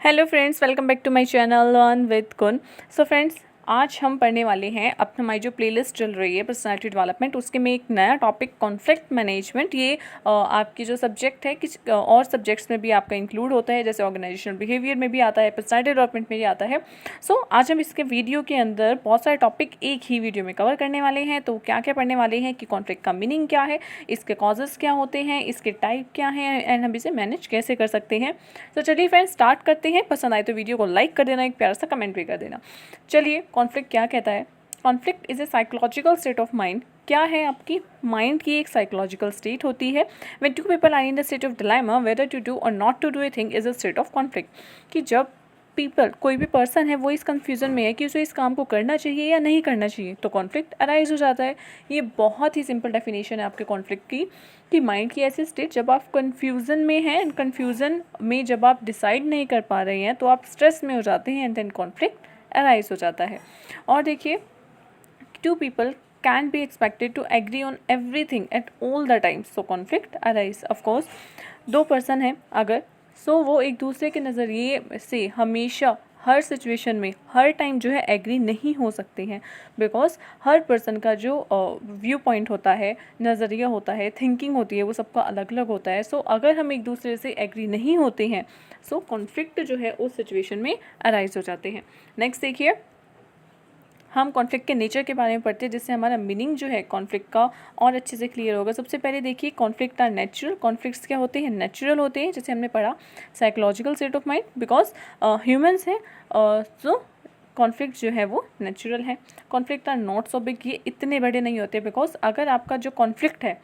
Hello friends, welcome back to my channel learn with कुन। So friends, आज हम पढ़ने वाले हैं अपना हमारी जो प्लेलिस्ट चल रही है पर्सनालिटी डेवलपमेंट, उसके में एक नया टॉपिक कॉन्फ्लिक्ट मैनेजमेंट। ये आपकी जो सब्जेक्ट है किस और सब्जेक्ट्स में भी आपका इंक्लूड होता है, जैसे ऑर्गेनाइजेशनल बिहेवियर में भी आता है, पर्सनालिटी डेवलपमेंट में भी आता है। सो आज हम इसके वीडियो के अंदर बहुत सारे टॉपिक एक ही वीडियो में कवर करने वाले हैं। तो क्या क्या पढ़ने वाले हैं कि कॉन्फ्लिक्ट का मीनिंग क्या है, इसके कॉजेज़ क्या होते हैं, इसके टाइप क्या हैं एंड हम इसे मैनेज कैसे कर सकते हैं। तो चलिए फ्रेंड्स स्टार्ट करते हैं। पसंद आए तो वीडियो को लाइक कर देना, एक प्यारा सा कमेंट भी कर देना। चलिए, कॉन्फ्लिक्ट क्या कहता है। Conflict is a psychological state of mind. क्या है, आपकी माइंड की एक साइकोलॉजिकल स्टेट होती है। When two people are in the state of dilemma whether to do और not to do a thing is a state of conflict. कि जब पीपल, कोई भी पर्सन है, वो इस कन्फ्यूज़न में है कि उसे इस काम को करना चाहिए या नहीं करना चाहिए, तो कॉन्फ्लिक्ट अराइज हो जाता है। ये बहुत ही सिंपल डेफिनेशन है आपके कॉन्फ्लिक्ट की, कि माइंड की ऐसी स्टेट जब आप कन्फ्यूज़न में हैं, कन्फ्यूज़न में जब आप डिसाइड नहीं कर पा रहे हैं तो आप स्ट्रेस में हो जाते हैं एंड देन कॉन्फ्लिक्ट अराइज हो जाता है। और देखिए, two people can be expected to agree on everything at all the times, so conflict arise। of course, दो पर्सन हैं अगर, सो वो एक दूसरे के नज़रिए से हमेशा हर सिचुएशन में हर टाइम जो है एग्री नहीं हो सकते हैं, बिकॉज हर पर्सन का जो व्यू पॉइंट होता है, नज़रिया होता है, थिंकिंग होती है, वो सबका अलग अलग होता है। सो अगर हम एक दूसरे से एग्री नहीं होते हैं, सो कॉन्फ्लिक्ट जो है उस सिचुएशन में अराइज हो जाते हैं। नेक्स्ट देखिए, हम कॉन्फ्लिक्ट के नेचर के बारे में पढ़ते हैं, जिससे हमारा मीनिंग जो है कॉन्फ्लिक्ट का और अच्छे से क्लियर होगा। सबसे पहले देखिए, कॉन्फ्लिक्ट आर नेचुरल। कॉन्फ्लिक्ट्स क्या होते हैं, नेचुरल होते हैं, जैसे हमने पढ़ा psychological state of mind, because humans हैं, सो कॉन्फ्लिक्ट जो है वो नेचुरल है। Conflict are not so big, ये इतने बड़े नहीं होते, बिकॉज अगर आपका जो कॉन्फ्लिक्ट है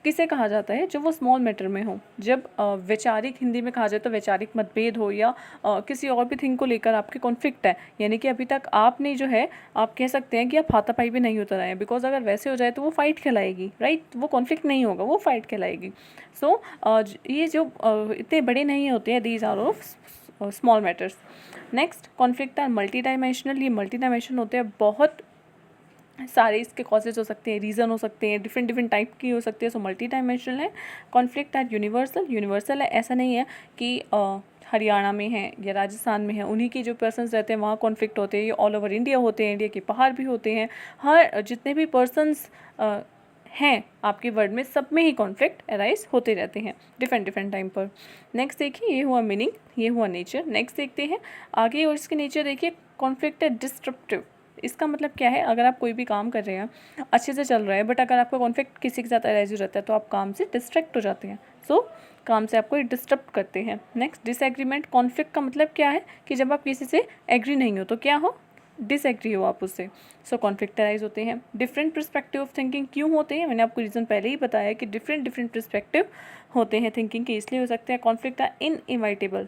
किसे कहा जाता है, जो वो स्मॉल मैटर में हो। जब वैचारिक, हिंदी में कहा जाए तो वैचारिक मतभेद हो, या किसी और भी थिंग को लेकर आपके कॉन्फ्लिक्ट है, यानी कि अभी तक आपने जो है, आप कह सकते हैं कि आप हाथापाई भी नहीं उतर आए हैं, बिकॉज अगर वैसे हो जाए तो वो फाइट कहलाएगी, राइट। वो कॉन्फ्लिक्ट नहीं होगा, वो फाइट कहलाएगी। सो ये जो इतने बड़े नहीं होते हैं, these are of small matters. Next, conflict are multi dimensional. ये मल्टी डायमेंशनल होते हैं, बहुत सारे इसके कॉजेज हो सकते हैं, रीज़न हो सकते हैं, डिफरेंट डिफरेंट टाइप की हो सकती है। सो मल्टी डायमेंशनल है। Conflict are universal. यूनिवर्सल है, ऐसा नहीं है कि हरियाणा में है या राजस्थान में है, उन्हीं के जो पर्सन्स रहते हैं वहाँ कॉन्फ्लिक्ट होते हैं। ये ऑल ओवर इंडिया होते हैं, इंडिया के बाहर भी होते हैं। हर जितने भी पर्सन्स हैं आपके वर्ड में, सब में ही कॉन्फ्लिक्ट अराइज होते रहते हैं डिफरेंट डिफरेंट टाइम पर। नेक्स्ट देखिए, ये हुआ मीनिंग, ये हुआ नेचर। नेक्स्ट देखते हैं आगे, और इसके नेचर देखिए। कॉन्फ्लिक्ट है डिस्ट्रप्टिव। इसका मतलब क्या है, अगर आप कोई भी काम कर रहे हैं, अच्छे से चल रहा है, बट अगर आपका कॉन्फ्लिक्ट किसी के साथ अराइज हो जाता है तो आप काम से डिस्ट्रैक्ट हो जाते हैं। सो काम से आपको डिस्टर्ब करते हैं। Next, disagreement. कॉन्फ्लिक्ट का मतलब क्या है कि जब आप किसी से एग्री नहीं हो तो क्या हो, डिसएग्री हो आप उससे। सो कॉन्फ्लिक्ट अराइज होते हैं। डिफरेंट पर्सपेक्टिव ऑफ थिंकिंग क्यों होते हैं, मैंने आपको रीज़न पहले ही बताया कि डिफरेंट डिफरेंट पर्सपेक्टिव होते हैं थिंकिंग के, इसलिए हो सकते हैं। Conflict are inevitable.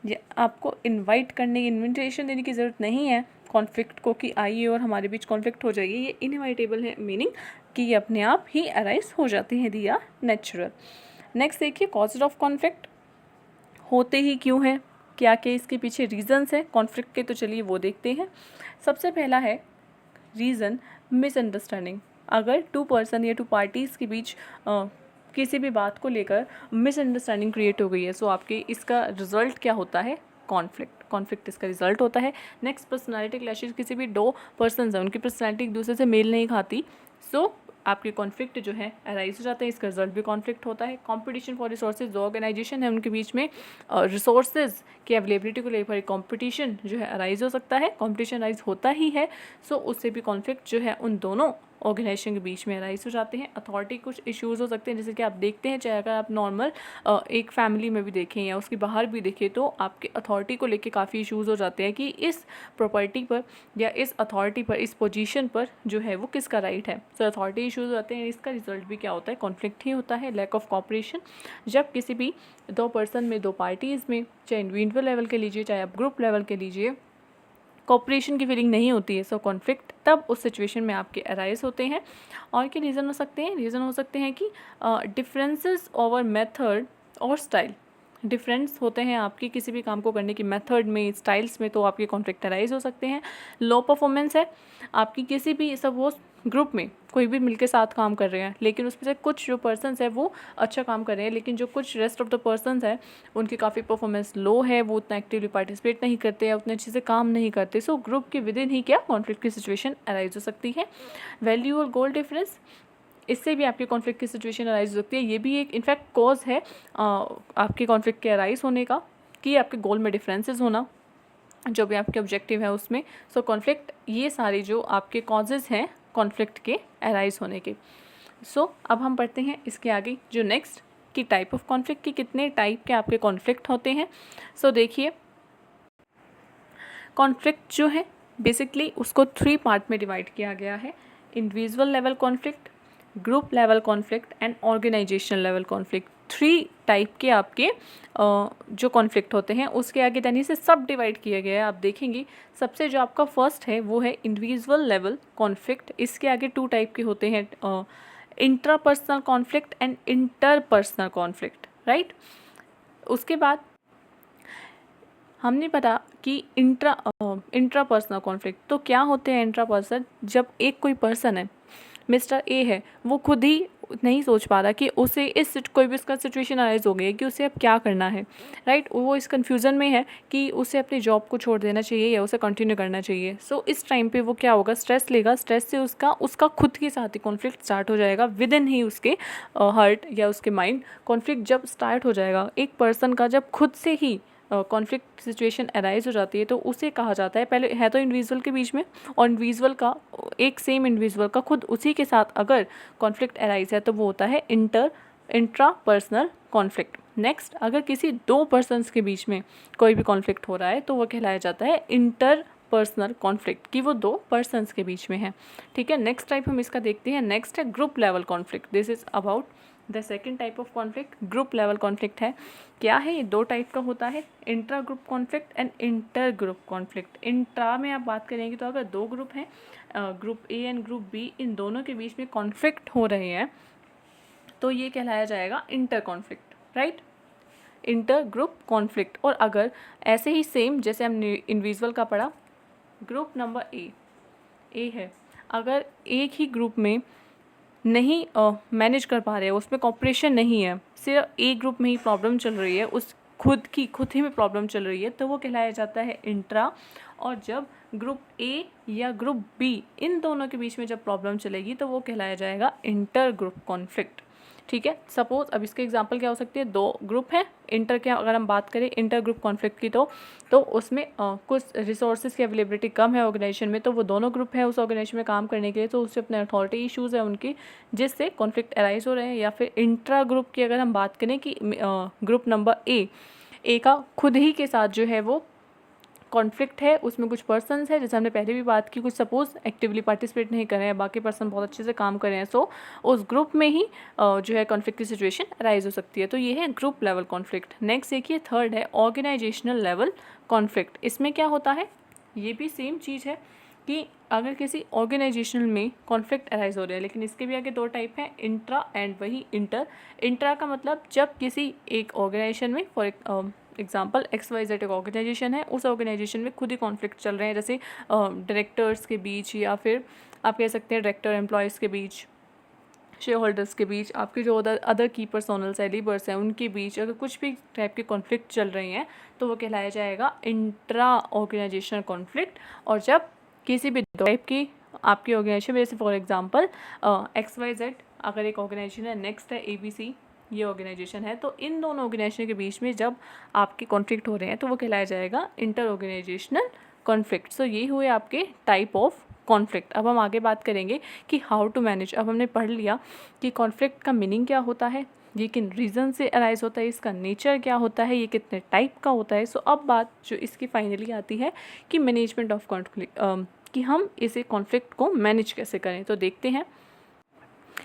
ये आपको इनवाइट करने की, इन्विटेशन देने की ज़रूरत नहीं है कॉन्फ्लिक्ट को कि आइए और हमारे बीच कॉन्फ्लिक्ट हो जाइए। ये इनवाइटेबल है, मीनिंग कि ये अपने आप ही अराइज हो जाते हैं, दिया नेचुरल। नेक्स्ट देखिए, कॉजेज ऑफ कॉन्फ्लिक्ट होते ही क्यों है, क्या क्या इसके पीछे रीजंस है कॉन्फ्लिक्ट के, तो चलिए वो देखते हैं। सबसे पहला है रीज़न, मिसअंडरस्टैंडिंग। अगर टू पर्सन या टू पार्टीज़ के बीच किसी भी बात को लेकर मिसअंडरस्टैंडिंग क्रिएट हो गई है, सो आपके इसका रिजल्ट क्या होता है, कॉन्फ्लिक्ट इसका रिजल्ट होता है। Next, personality clashes. किसी भी दो पर्सन हैं, उनकी पर्सनालिटी एक दूसरे से मेल नहीं खाती, सो आपके कॉन्फ्लिक्ट जो है अराइज हो जाता है, इसका रिजल्ट भी कॉन्फ्लिक्ट होता है। कंपटीशन फॉर रिसोर्सेज, दो ऑर्गेनाइजेशन है उनके बीच में रिसोर्सेज की अवेलेबिलिटी को लेकर कंपटीशन जो है अराइज हो सकता है, कंपटीशन अराइज होता ही है। सो उससे भी कॉन्फ्लिक्ट जो है उन दोनों ऑर्गेनाइजेशन के बीच में अराइज हो जाते हैं। अथॉरिटी कुछ इश्यूज़ हो सकते हैं, जैसे कि आप देखते हैं, चाहे अगर आप नॉर्मल एक फैमिली में भी देखें या उसके बाहर भी देखें, तो आपके अथॉरिटी को लेके काफ़ी इश्यूज़ हो जाते हैं कि इस प्रॉपर्टी पर या इस अथॉरिटी पर, इस पोजीशन पर जो है वो किसका राइट है। सो अथॉरिटी इश्यूज़ होते हैं, इसका रिजल्ट भी क्या होता है, कॉन्फ्लिक्ट ही होता है। लैक ऑफ कॉपरेशन, जब किसी भी दो पर्सन में, दो पार्टीज़ में, चाहे इंडिविजुअल लेवल के लीजिए चाहे आप ग्रुप लेवल के लीजिए, कोऑपरेशन की फीलिंग नहीं होती है, सो कॉन्फ्लिक्ट तब उस सिचुएशन में आपके अराइज होते हैं। और क्या रीज़न हो सकते हैं, रीज़न हो सकते हैं कि डिफरेंसेस ओवर मेथड और स्टाइल। डिफरेंस होते हैं आपकी किसी भी काम को करने की मेथड में, स्टाइल्स में, तो आपके कॉन्फ्लिक्ट अराइज हो सकते हैं। लो परफॉर्मेंस है आपकी किसी भी सपोज ग्रुप में कोई भी मिलके साथ काम कर रहे हैं, लेकिन उसमें से कुछ जो पर्सन्स है वो अच्छा काम कर रहे हैं, लेकिन जो कुछ रेस्ट ऑफ द पर्सन्स है उनकी काफ़ी परफॉर्मेंस लो है, वो उतना एक्टिवली पार्टिसिपेट नहीं करते या उतने अच्छे से काम नहीं करते। सो ग्रुप के विद इन ही क्या कॉन्फ्लिक्ट की सिचुएशन अराइज हो सकती है। वैल्यू और गोल डिफरेंस, इससे भी आपके कॉन्फ्लिक्ट की सिचुएशन अराइज हो सकती है। ये भी एक इनफैक्ट कॉज है आपके कॉन्फ्लिक्ट के अराइज होने का, कि आपके गोल में डिफरेंसेस होना, जो भी आपके ऑब्जेक्टिव है उसमें। सो कॉन्फ्लिक्ट, ये सारे जो आपके कॉजेज़ हैं कॉन्फ्लिक्ट के अराइज होने के। सो अब हम पढ़ते हैं इसके आगे जो नेक्स्ट की टाइप ऑफ कॉन्फ्लिक्ट, की कितने टाइप के आपके कॉन्फ्लिक्ट होते हैं। सो देखिए, कॉन्फ्लिक्ट जो है बेसिकली उसको 3 पार्ट में डिवाइड किया गया है। Individual level conflict, group level conflict and organisation level conflict. 3 type के आपके जो कॉन्फ्लिक्ट होते हैं, उसके आगे यानी से सब डिवाइड किया गया है। आप देखेंगे सबसे जो आपका फर्स्ट है वो है इंडिविजुअल लेवल कॉन्फ्लिक्ट। इसके आगे 2 टाइप के होते हैं, intrapersonal conflict and interpersonal conflict, right. उसके बाद हमने पता कि इंट्रापर्सनल कॉन्फ्लिक्ट तो क्या होते हैं। इंट्रापर्सन, जब एक कोई पर्सन है, मिस्टर ए है, वो खुद ही नहीं सोच पा रहा कि उसे कोई भी उसका सिचुएशन अराइज हो गई है कि उसे अब क्या करना है, राइट। वो इस कन्फ्यूज़न में है कि उसे अपनी जॉब को छोड़ देना चाहिए या उसे कंटिन्यू करना चाहिए। सो इस टाइम पे वो क्या होगा, स्ट्रेस लेगा, स्ट्रेस से उसका खुद के साथ ही कॉन्फ्लिक्ट स्टार्ट हो जाएगा विद इन ही उसके हार्ट या उसके माइंड। कॉन्फ्लिक्ट जब स्टार्ट हो जाएगा एक पर्सन का, जब खुद से ही कॉन्फ्लिक्ट सिचुएशन अराइज हो जाती है, तो उसे कहा जाता है, पहले है तो इंडिविजुअल के बीच में, और इंडिविजुअल का एक सेम इंडिविजुअल का खुद उसी के साथ अगर कॉन्फ्लिक्ट अराइज है तो वो होता है इंट्रापर्सनल कॉन्फ्लिक्ट। नेक्स्ट, अगर किसी 2 पर्सन्स के बीच में कोई भी कॉन्फ्लिक्ट हो रहा है तो वो कहलाया जाता है इंटरपर्सनल कॉन्फ्लिक्ट, कि वो 2 पर्सन्स के बीच में है, ठीक है। नेक्स्ट टाइप हम इसका देखते हैं। नेक्स्ट है group level conflict. This is about the second type of conflict, group level conflict है। क्या है, ये 2 टाइप का होता है, intra group conflict and inter group conflict. Intra में आप बात करेंगे तो अगर 2 ग्रुप हैं, group A and group B, इन दोनों के बीच में कॉन्फ्लिक्ट हो रहे हैं तो ये कहलाया जाएगा inter conflict, right, inter group conflict. और अगर ऐसे ही सेम जैसे हमने इंडिविजुअल का पढ़ा, ग्रुप नंबर ए है, अगर एक ही ग्रुप में नहीं मैनेज कर पा रहे हैं, उसमें कॉपरेशन नहीं है, सिर्फ एक ग्रुप में ही प्रॉब्लम चल रही है, उस खुद ही में प्रॉब्लम चल रही है, तो वो कहलाया जाता है इंट्रा। और जब ग्रुप ए या ग्रुप बी, इन दोनों के बीच में जब प्रॉब्लम चलेगी तो वो कहलाया जाएगा इंटर ग्रुप कॉन्फ्लिक्ट, ठीक है। सपोज अब इसके एग्जांपल क्या हो सकती है, 2 ग्रुप हैं, इंटर के अगर हम बात करें इंटर ग्रुप कॉन्फ्लिक्ट की, तो उसमें कुछ रिसोर्सेज की अवेलेबिलिटी कम है ऑर्गेनाइजेशन में, तो वो दोनों ग्रुप है उस ऑर्गेनाइजेशन में काम करने के लिए, तो उससे अपने अथॉरिटी इश्यूज़ है उनकी, जिससे कॉन्फ्लिक्ट अराइज हो रहे हैं। या फिर इंट्रा ग्रुप की अगर हम बात करें कि ग्रुप नंबर ए का खुद ही के साथ जो है वो कॉन्फ्लिक्ट है, उसमें कुछ पर्सन्स है, जैसे हमने पहले भी बात की, कुछ सपोज एक्टिवली पार्टिसिपेट नहीं कर रहे हैं, बाकी पर्सन बहुत अच्छे से काम कर रहे हैं, सो उस ग्रुप में ही जो है कॉन्फ्लिक्ट की सिचुएशन राइज हो सकती है। तो ये है ग्रुप लेवल कॉन्फ्लिक्ट। नेक्स्ट देखिए, थर्ड है ऑर्गेनाइजेशनल लेवल कॉन्फ्लिक्ट। इसमें क्या होता है, ये भी सेम चीज़ है कि अगर किसी ऑर्गेनाइजेशन में कॉन्फ्लिक्ट अराइज हो रहा है, लेकिन इसके भी आगे 2 टाइप हैं, इंट्रा एंड वही इंटर। इंट्रा का मतलब जब किसी एक ऑर्गेनाइजेशन में, फॉर एग्जाम्पल XYZ एक ऑर्गेनाइजेशन है, उस ऑर्गेनाइजेशन में खुद ही कॉन्फ्लिक्ट चल रहे हैं, जैसे डायरेक्टर्स के बीच, या फिर आप कह सकते हैं डायरेक्टर एम्प्लॉयज़ के बीच, शेयर होल्डर्स के बीच, आपके जो अदर की पर्सोनल्स है, लीबर्स हैं, उनके बीच अगर कुछ भी टाइप के कॉन्फ्लिक्ट चल रही हैं तो वो कहलाया जाएगा इंट्रा ऑर्गेनाइजेशनल कॉन्फ्लिक्ट। और जब किसी भी 2 टाइप की आपकी ऑर्गेनाइजेशन, जैसे फॉर एग्जांपल XYZ अगर एक ऑर्गेनाइजेशन है, नेक्स्ट है ABC ये ऑर्गेनाइजेशन है, तो इन दोनों ऑर्गेनाइजेशन के बीच में जब आपके कॉन्फ्लिक्ट हो रहे हैं तो वो कहलाया जाएगा इंटर ऑर्गेनाइजेशनल कॉन्फ्लिक्ट। सो ये हुए आपके टाइप ऑफ कॉन्फ्लिक्ट। अब हम आगे बात करेंगे कि हाउ टू मैनेज। अब हमने पढ़ लिया कि कॉन्फ्लिक्ट का मीनिंग क्या होता है, ये किन रीज़न से अराइज होता है, इसका नेचर क्या होता है, ये कितने टाइप का होता है। सो अब बात जो इसकी फाइनली आती है कि मैनेजमेंट ऑफ कॉन्फ्लिक्ट, कि हम इसे कॉन्फ्लिक्ट को मैनेज कैसे करें। तो देखते हैं।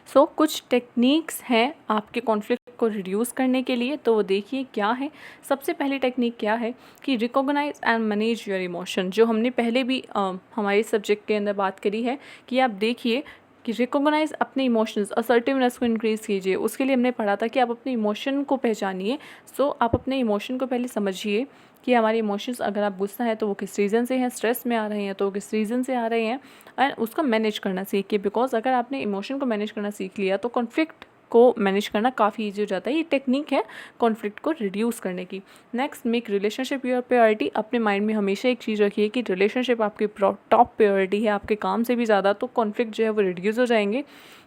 सो कुछ टेक्निक्स हैं आपके कॉन्फ्लिक्ट को रिड्यूस करने के लिए, तो वो देखिए क्या है। सबसे पहली टेक्निक क्या है कि recognise and manage your emotion, जो हमने पहले भी हमारे सब्जेक्ट के अंदर बात करी है कि आप देखिए कि रिकॉग्नाइज अपने इमोशंस, असर्टिवनेस को इंक्रीज़ कीजिए। उसके लिए हमने पढ़ा था कि आप अपने इमोशन को पहचानिए। सो आप अपने इमोशन को पहले समझिए कि हमारे इमोशंस, अगर आप गुस्सा है तो वो किस रीज़न से हैं, स्ट्रेस में आ रहे हैं तो वो किस रीज़न से आ रहे हैं, एंड उसको मैनेज करना सीखिए। बिकॉज अगर आपने इमोशन को मैनेज करना सीख लिया तो कॉन्फ्लिक्ट को मैनेज करना काफ़ी ईजी हो जाता है। ये टेक्निक है कॉन्फ्लिक्ट को रिड्यूस करने की। Next, make relationship your priority. अपने माइंड में हमेशा एक चीज़ रखिए कि रिलेशनशिप आपकी टॉप प्रायोरिटी है, आपके काम से भी ज़्यादा, तो कॉन्फ्लिक्ट जो है वो रिड्यूस हो जाएंगे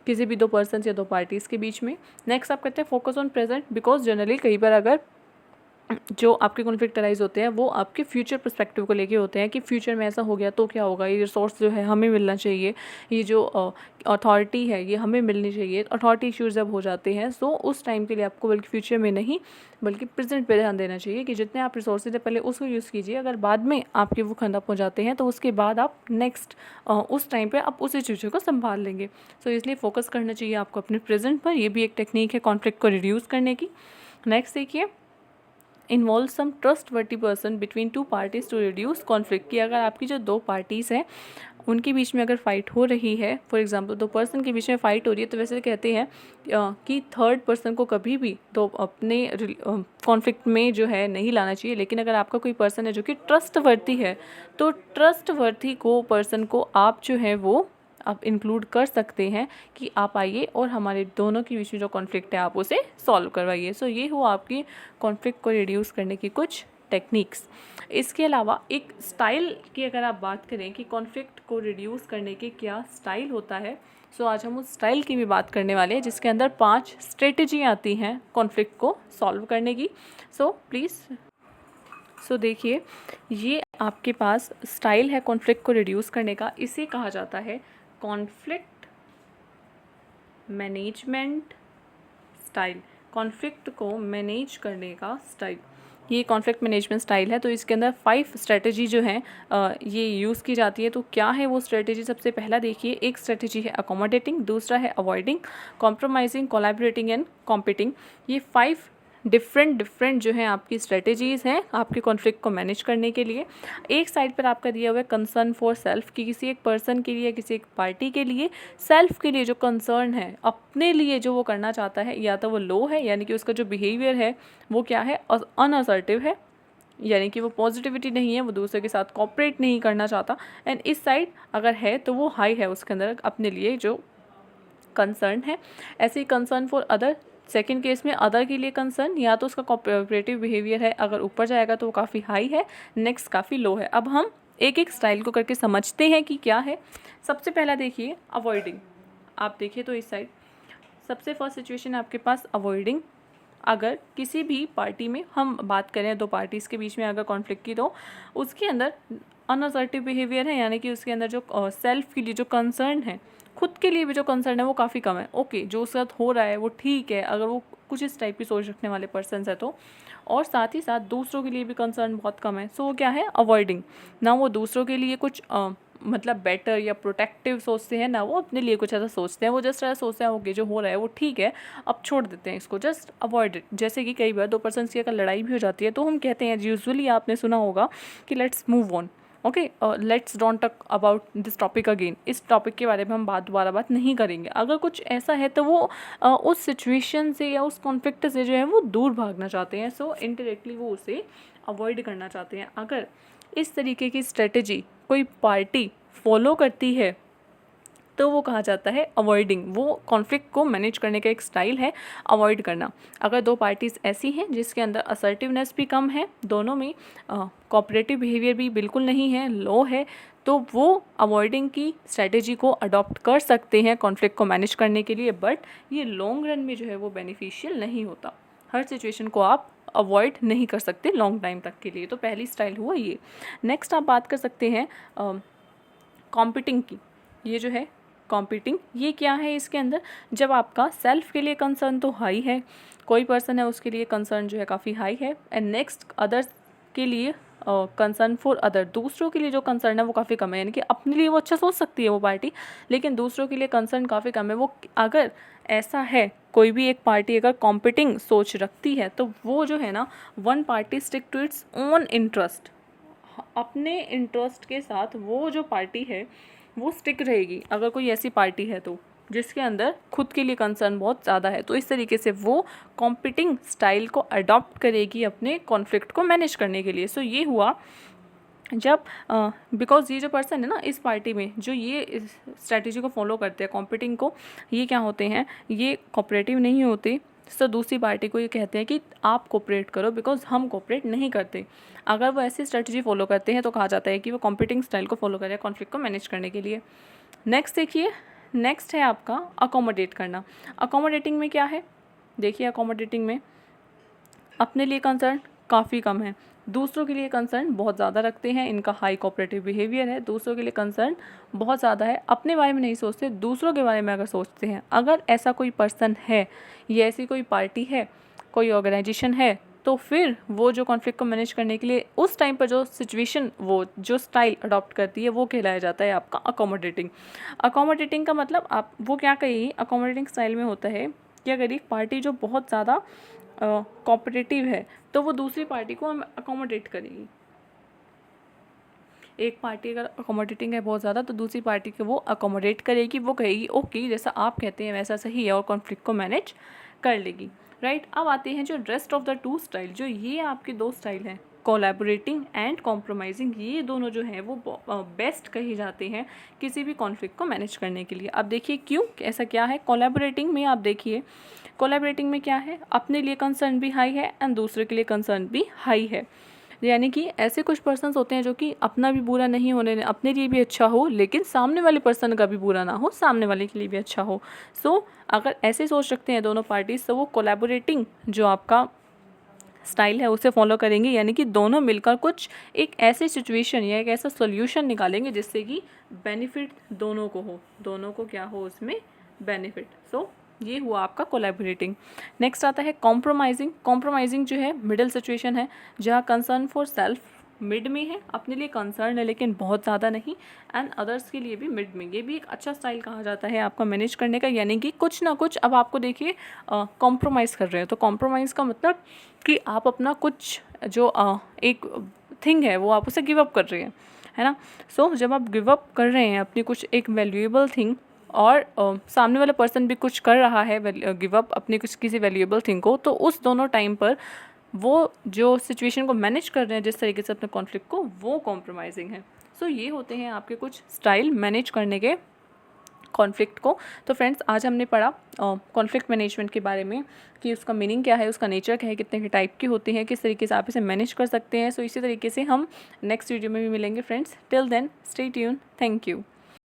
किसी भी दो पर्सन या दो पार्टीज़ के बीच में। नेक्स्ट आप कहते हैं focus on present, because generally कई बार अगर जो आपके कॉन्फ्लिक्ट अराइज होते हैं वो आपके फ्यूचर पर्सपेक्टिव को लेके होते हैं कि फ्यूचर में ऐसा हो गया तो क्या होगा, ये रिसोर्स जो है हमें मिलना चाहिए, ये जो अथॉरिटी है ये हमें मिलनी चाहिए। अथॉरिटी इश्यूज जब हो जाते हैं सो उस टाइम के लिए आपको बल्कि फ्यूचर में नहीं बल्कि प्रेजेंट पे ध्यान देना चाहिए कि जितने आप रिसोर्सेज है पहले उसको यूज़ कीजिए। अगर बाद में आपके वो खत्म हो जाते हैं तो उसके बाद आप नेक्स्ट उस टाइम पे आप उसी चीज़ों को संभाल लेंगे। सो इसलिए फोकस करना चाहिए आपको अपने प्रेजेंट पर। ये भी एक टेक्निक है कॉन्फ्लिक्ट को रिड्यूस करने की। नेक्स्ट देखिए, involve some trustworthy person between two parties to reduce conflict. कि अगर आपकी जो दो पार्टीज़ हैं उनके बीच में अगर फ़ाइट हो रही है, फॉर एग्जांपल दो पर्सन के बीच में फ़ाइट हो रही है, तो वैसे कहते हैं कि थर्ड पर्सन को कभी भी तो अपने कॉन्फ्लिक्ट में जो है नहीं लाना चाहिए। लेकिन अगर आपका कोई पर्सन है जो कि ट्रस्टवर्दी है तो ट्रस्टवर्दी को पर्सन को आप जो है वो आप इंक्लूड कर सकते हैं कि आप आइए और हमारे दोनों के बीच में जो कॉन्फ्लिक्ट है आप उसे सॉल्व करवाइए। सो ये हुआ आपकी कॉन्फ्लिक्ट को रिड्यूस करने की कुछ टेक्निक्स। इसके अलावा एक स्टाइल की अगर आप बात करें कि कॉन्फ्लिक्ट को रिड्यूस करने के क्या स्टाइल होता है, सो आज हम उस स्टाइल की भी बात करने वाले हैं जिसके अंदर 5 स्ट्रेटजी आती हैं कॉन्फ्लिक्ट को सॉल्व करने की। सो देखिए, ये आपके पास स्टाइल है कॉन्फ्लिक्ट को रिड्यूस करने का। इसे कहा जाता है कॉन्फ्लिक्ट मैनेजमेंट स्टाइल। कॉन्फ्लिक्ट को मैनेज करने का स्टाइल, ये कॉन्फ्लिक्ट मैनेजमेंट स्टाइल है। तो इसके अंदर 5 स्ट्रेटजी जो हैं ये यूज़ की जाती है। तो क्या है वो स्ट्रेटजी? सबसे पहला देखिए, एक स्ट्रेटजी है अकोमोडेटिंग, दूसरा है avoiding, compromising, collaborating and competing. ये 5 डिफरेंट जो है आपकी स्ट्रेटजीज़ हैं आपके कॉन्फ्लिक्ट को मैनेज करने के लिए। एक साइड पर आपका दिया हुआ है कंसर्न फॉर सेल्फ, कि किसी एक पर्सन के लिए, किसी एक पार्टी के लिए, सेल्फ के लिए जो कंसर्न है, अपने लिए जो वो करना चाहता है, या तो वो लो है यानी कि उसका जो बिहेवियर है वो क्या है, अनअसर्टिव है, यानी कि वो पॉजिटिविटी नहीं है, वो दूसरे के साथ कॉपरेट नहीं करना चाहता। एंड इस साइड अगर है तो वो हाई है, उसके अंदर अपने लिए जो कंसर्न है। ऐसे ही concern for other, second case में अदर के लिए कंसर्न, या तो उसका कोऑपरेटिव बिहेवियर है, अगर ऊपर जाएगा तो वो काफ़ी हाई है, नेक्स्ट काफ़ी लो है। अब हम एक एक स्टाइल को करके समझते हैं कि क्या है। सबसे पहला देखिए अवॉइडिंग। आप देखिए तो इस साइड सबसे फर्स्ट सिचुएशन है आपके पास अवॉइडिंग। अगर किसी भी पार्टी में हम बात करें, दो पार्टीज़ के बीच में अगर कॉन्फ्लिक्ट की, तो उसके अंदर अनअसर्टिव बिहेवियर है, यानी कि उसके अंदर जो सेल्फ के लिए जो कंसर्न है, खुद के लिए भी जो कंसर्न है वो काफ़ी कम है। ओके, जो उसके साथ हो रहा है वो ठीक है, अगर वो कुछ इस टाइप की सोच रखने वाले पर्सन है तो, और साथ ही साथ दूसरों के लिए भी कंसर्न बहुत कम है। सो वो क्या है, अवॉइडिंग। ना वो दूसरों के लिए कुछ मतलब बेटर या प्रोटेक्टिव सोचते हैं, ना वो अपने लिए कुछ ऐसा सोचते हैं। वो जस्ट ऐसा सोचते हैं ओके जो हो रहा है वो ठीक है, अब छोड़ देते हैं इसको, जस्ट अवॉइड इट। जैसे कि कई बार दो पर्सन की अगर लड़ाई भी हो जाती है तो हम कहते हैं, यूजुअली आपने सुना होगा कि let's move on, okay, let's don't talk about this topic again. इस टॉपिक के बारे में हम दोबारा बात नहीं करेंगे। अगर कुछ ऐसा है तो वो उस सिचुएशन से या उस कॉन्फ्लिक्ट से जो है वो दूर भागना चाहते हैं। सो इनडायरेक्टली वो उसे अवॉइड करना चाहते हैं। अगर इस तरीके की स्ट्रेटजी कोई पार्टी फॉलो करती है तो वो कहा जाता है अवॉइडिंग। वो कॉन्फ्लिक्ट को मैनेज करने का एक स्टाइल है, अवॉइड करना। अगर दो पार्टीज़ ऐसी हैं जिसके अंदर असर्टिवनेस भी कम है, दोनों में कोऑपरेटिव बिहेवियर भी बिल्कुल नहीं है, लो है, तो वो अवॉइडिंग की स्ट्रेटेजी को अडॉप्ट कर सकते हैं कॉन्फ्लिक्ट को मैनेज करने के लिए। बट ये लॉन्ग रन में जो है वो बेनिफिशियल नहीं होता। हर सिचुएशन को आप अवॉइड नहीं कर सकते लॉन्ग टाइम तक के लिए। तो पहली स्टाइल हुआ ये। नेक्स्ट आप बात कर सकते हैं कॉम्पिटिंग की। ये जो है कॉम्पिटिंग, ये क्या है इसके अंदर, जब आपका सेल्फ के लिए कंसर्न तो हाई है, कोई पर्सन है उसके लिए कंसर्न जो है काफ़ी हाई है, एंड नेक्स्ट अदर्स के लिए कंसर्न फॉर अदर, दूसरों के लिए जो कंसर्न है वो काफ़ी कम है। यानी कि अपने लिए वो अच्छा सोच सकती है वो पार्टी, लेकिन दूसरों के लिए कंसर्न काफ़ी कम है। वो अगर ऐसा है, कोई भी एक पार्टी अगर कॉम्पिटिंग सोच रखती है तो वो जो है ना, one party stick to its own interest, अपने इंटरेस्ट के साथ वो जो पार्टी है वो स्टिक रहेगी अगर कोई ऐसी पार्टी है तो जिसके अंदर खुद के लिए कंसर्न बहुत ज़्यादा है। तो इस तरीके से वो कॉम्पिटिंग स्टाइल को अडॉप्ट करेगी अपने कॉन्फ्लिक्ट को मैनेज करने के लिए। सो ये हुआ जब बिकॉज ये जो पर्सन है ना इस पार्टी में जो ये स्ट्रैटेजी को फॉलो करते हैं कॉम्पिटिंग को, ये क्या होते हैं, ये कोऑपरेटिव नहीं होते। सो दूसरी पार्टी को ये कहते हैं कि आप कोऑपरेट करो बिकॉज हम कोऑपरेट नहीं करते। अगर वो ऐसी स्ट्रैटेजी फॉलो करते हैं तो कहा जाता है कि वो कॉम्पिटिंग स्टाइल को फॉलो करें कॉन्फ्लिक्ट को मैनेज करने के लिए। नेक्स्ट देखिए, नेक्स्ट है आपका अकोमोडेट करना। अकोमोडेटिंग में क्या है, देखिए अकोमोडेटिंग में अपने लिए कंसर्न काफ़ी कम है, दूसरों के लिए कंसर्न बहुत ज़्यादा रखते हैं, इनका हाई कोऑपरेटिव बिहेवियर है, दूसरों के लिए कंसर्न बहुत ज़्यादा है, अपने बारे में नहीं सोचते, दूसरों के बारे में अगर सोचते हैं। अगर ऐसा कोई पर्सन है, ये ऐसी कोई पार्टी है, कोई ऑर्गेनाइजेशन है, तो फिर वो जो कॉन्फ्लिक्ट को मैनेज करने के लिए उस टाइम पर जो सिचुएशन, वो जो स्टाइल अडॉप्ट करती है वो कहलाया जाता है आपका अकोमोडेटिंग। अकोमोडेटिंग का मतलब आप वो क्या कहिए, अकोमोडेटिंग स्टाइल में होता है कि अगर एक पार्टी जो बहुत ज़्यादा कॉम्पिटिटिव है तो वो दूसरी पार्टी को अकोमोडेट करेगी। एक पार्टी अगर अकोमोडेटिंग है बहुत ज़्यादा तो दूसरी पार्टी को वो अकोमोडेट करेगी, वो कहेगी ओके जैसा आप कहते हैं वैसा सही है और कॉन्फ्लिक्ट को मैनेज कर लेगी, राइट। अब आते हैं जो rest of the two style, जो ये आपके दो स्टाइल हैं कोलैबोरेटिंग एंड कॉम्प्रोमाइजिंग, ये दोनों जो हैं वो बेस्ट कहे जाते हैं किसी भी कॉन्फ्लिक्ट को मैनेज करने के लिए। अब देखिए क्यों, ऐसा क्या है। कोलैबोरेटिंग में आप देखिए, कोलैबोरेटिंग में क्या है, अपने लिए कंसर्न भी हाई है एंड दूसरे के लिए कंसर्न भी हाई है। यानी कि ऐसे कुछ पर्सन्स होते हैं जो कि अपना भी बुरा नहीं होने, अपने लिए भी अच्छा हो लेकिन सामने वाले पर्सन का भी बुरा ना हो, सामने वाले के लिए भी अच्छा हो। सो अगर ऐसे सोच रखते हैं दोनों पार्टीज तो वो कोलैबोरेटिंग जो आपका स्टाइल है उसे फॉलो करेंगे, यानी कि दोनों मिलकर कुछ एक ऐसी सिचुएशन या एक ऐसा सोल्यूशन निकालेंगे जिससे कि बेनिफिट दोनों को हो, दोनों को क्या हो उसमें बेनिफिट। सो ये हुआ आपका कोलैबोरेटिंग। नेक्स्ट आता है कॉम्प्रोमाइजिंग। कॉम्प्रोमाइजिंग जो है मिडिल सिचुएशन है जहाँ कंसर्न फॉर सेल्फ मिड में है, अपने लिए कंसर्न है लेकिन बहुत ज़्यादा नहीं, एंड अदर्स के लिए भी मिड में। ये भी एक अच्छा स्टाइल कहा जाता है आपका मैनेज करने का, यानी कि कुछ ना कुछ अब आपको देखिए कॉम्प्रोमाइज़ कर रहे हैं तो कॉम्प्रोमाइज़ का मतलब कि आप अपना कुछ जो एक थिंग है वो आप उसे गिव अप कर रहे हैं, है ना। सो जब आप गिव अप कर रहे हैं अपनी कुछ एक वैल्यूएबल थिंग और सामने वाला पर्सन भी कुछ कर रहा है गिव अप अपनी कुछ किसी वैल्यूएबल थिंग को, तो उस दोनों टाइम पर वो जो सिचुएशन को मैनेज कर रहे हैं जिस तरीके से अपने कॉन्फ्लिक्ट को, वो कॉम्प्रोमाइजिंग है। सो ये होते हैं आपके कुछ स्टाइल मैनेज करने के कॉन्फ्लिक्ट को। तो फ्रेंड्स आज हमने पढ़ा कॉन्फ्लिक्ट मैनेजमेंट के बारे में कि उसका मीनिंग क्या है, उसका नेचर क्या है, कितने के टाइप की होती हैं, किस तरीके से आप इसे मैनेज कर सकते हैं। सो इसी तरीके से हम नेक्स्ट वीडियो में भी मिलेंगे friends. Till then stay tune, thank you.